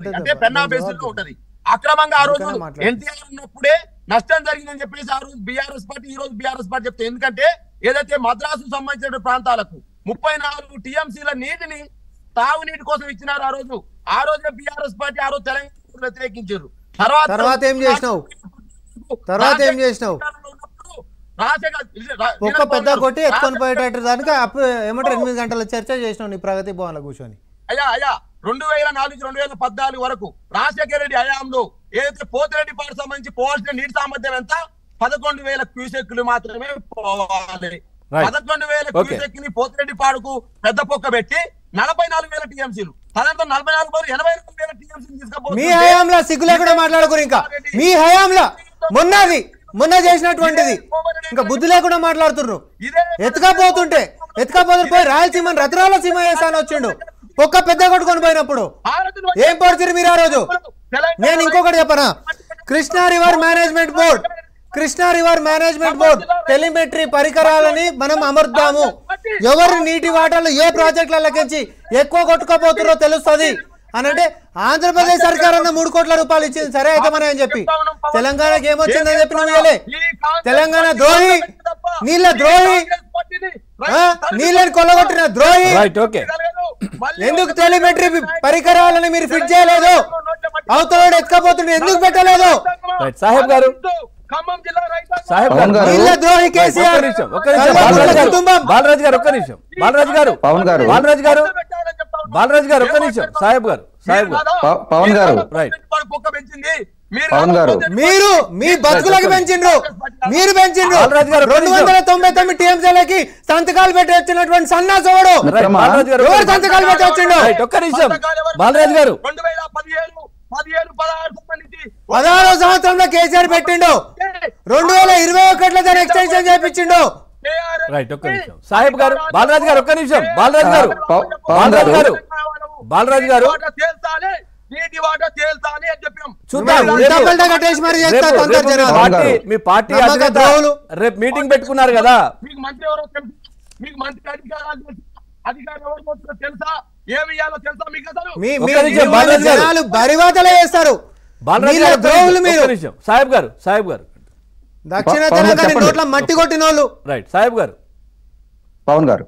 అంటే పెన్నా బేసిస్ లో ఉంటది. అక్రమంగా ఆ రోజు ఎన్టీఆర్ ఉన్నప్పుడే నష్టం జరిగిందని చెప్పేసి ఆ రోజు బీఆర్ఎస్ పార్టీ, ఈ రోజు బీఆర్ఎస్ పార్టీ చెప్తే, ఎందుకంటే ఏదైతే మద్రాసు సంబంధించిన ప్రాంతాలకు 34 టీఎంసీల నీటిని తాగునీటి కోసం ఇచ్చినారు ఆ రోజు బీఆర్ఎస్ పార్టీ ఆ రోజు తెలంగాణ వ్యతిరేకించారు. తర్వాత ఏం చేసినావు? ఒక్క పెద్ద కొట్టి ఎత్తుకొని పోయేటట్టు దానికి ఏమంటారు 8 గంటల చర్చ చేసినావు నీ ప్రగతి భవన్లో కూర్చొని. అయ్యా 2004-2014 వరకు రాజశేఖర రెడ్డి హయాంలో ఏదైతే పోతిరెడ్డి పాటు సంబంధించి పోవాల్సిన నీటి సామర్థ్యం ఎంత? 11,000 క్యూసెక్లు మాత్రమే పోవాలి. 11,000 క్యూసెక్ ని పోతిరెడ్డి పాడుకు పెద్ద పొక్క పెట్టి 44,000 టీఎంసీలు, తదంతా 84,000 టీఎంసీలు తీసుకపోతుంది. మీ హయాంలో సిగ్గు లేకుండా మాట్లాడుకోరు. ఇంకా మీ హయాంలో మొన్న చేసినటువంటిది ఇంకా బుద్ధి లేకుండా మాట్లాడుతున్నారు. ఎత్తుకపోతుంటే పోయి రాయలసీమ రత్నాలసీమ వేసాను వచ్చిండు. ఒక్క పెద్ద కొట్టుకొని పోయినప్పుడు ఏం పడుతుంది మీరు ఆ రోజు? నేను ఇంకొకటి చెప్పనా, Krishna river management board telemetry పరికరాలని మనం అమర్దాము. ఎవరు నీటి వాటర్లు ఏ ప్రాజెక్టులకి ఎక్కువ కొట్టుకోపోతున్నారో తెలుస్తుంది అని అంటే ఆంధ్రప్రదేశ్ సర్కార్ అన్న 3 కోట్ల రూపాయలు ఇచ్చింది. సరే అయితే మనం అని చెప్పి తెలంగాణకి ఏమొచ్చిందని చెప్పి నువ్వు తెలంగాణ ద్రోహి, నీళ్ళని కొల్లగొట్టిన ద్రోహి. ఎందుకు టెలిమెట్రీ పరికరాలను మీరు ఫిట్ చేయలేదు? అవతల ఎత్తుకపోతుండే ఎందుకు పెట్టలేదు? సాహెబ్ గారు నీళ్ళ ద్రోహి కేసీఆర్. బాలరాజు గారు ఒక్క నిమిషం. బాలరాజు గారు ఒక్క నిమిషం. సాహెబ్ గారు పవన్ గారు మీరు మీ బతుకులకు పెంచిండ్రు. మీరు పెంచిండ్రు 299 టీఎంసీలకి సంతకాలు పెట్టి వచ్చినటువంటి సన్నాసోడు ఎవరు సంతకాలు పెట్టి వచ్చిండు? ఒక్క నిమిషం. బాలరాజు గారు 16వ సంవత్సరంలో కేసీఆర్ పెట్టిండు. 2021లో దాన్ని ఎక్స్టెన్షన్ చేయించిండు. రైట్ ఒక్క నిమిషం. సాహెబ్ గారు బాలరాజు గారు ఒక్క నిమిషం. బాలరాజు గారు మీ పార్టీ రేపు మీటింగ్ పెట్టుకున్నారు కదా, మీకు మంత్రి ఎవరో తెలుసు, మీకు మంత్రి అధికారులు ఎవరు తెలుసా, ఏమి ఇయ్యాలో తెలుసా మీకు? అసలు జనాలు బరివాతలే చేస్తారు. సాహెబ్ గారు దక్షిణ తెలంగాణ నోట్ల మట్టి కొట్టిన వాళ్ళు. రైట్ సాహెబ్ గారు పవన్ గారు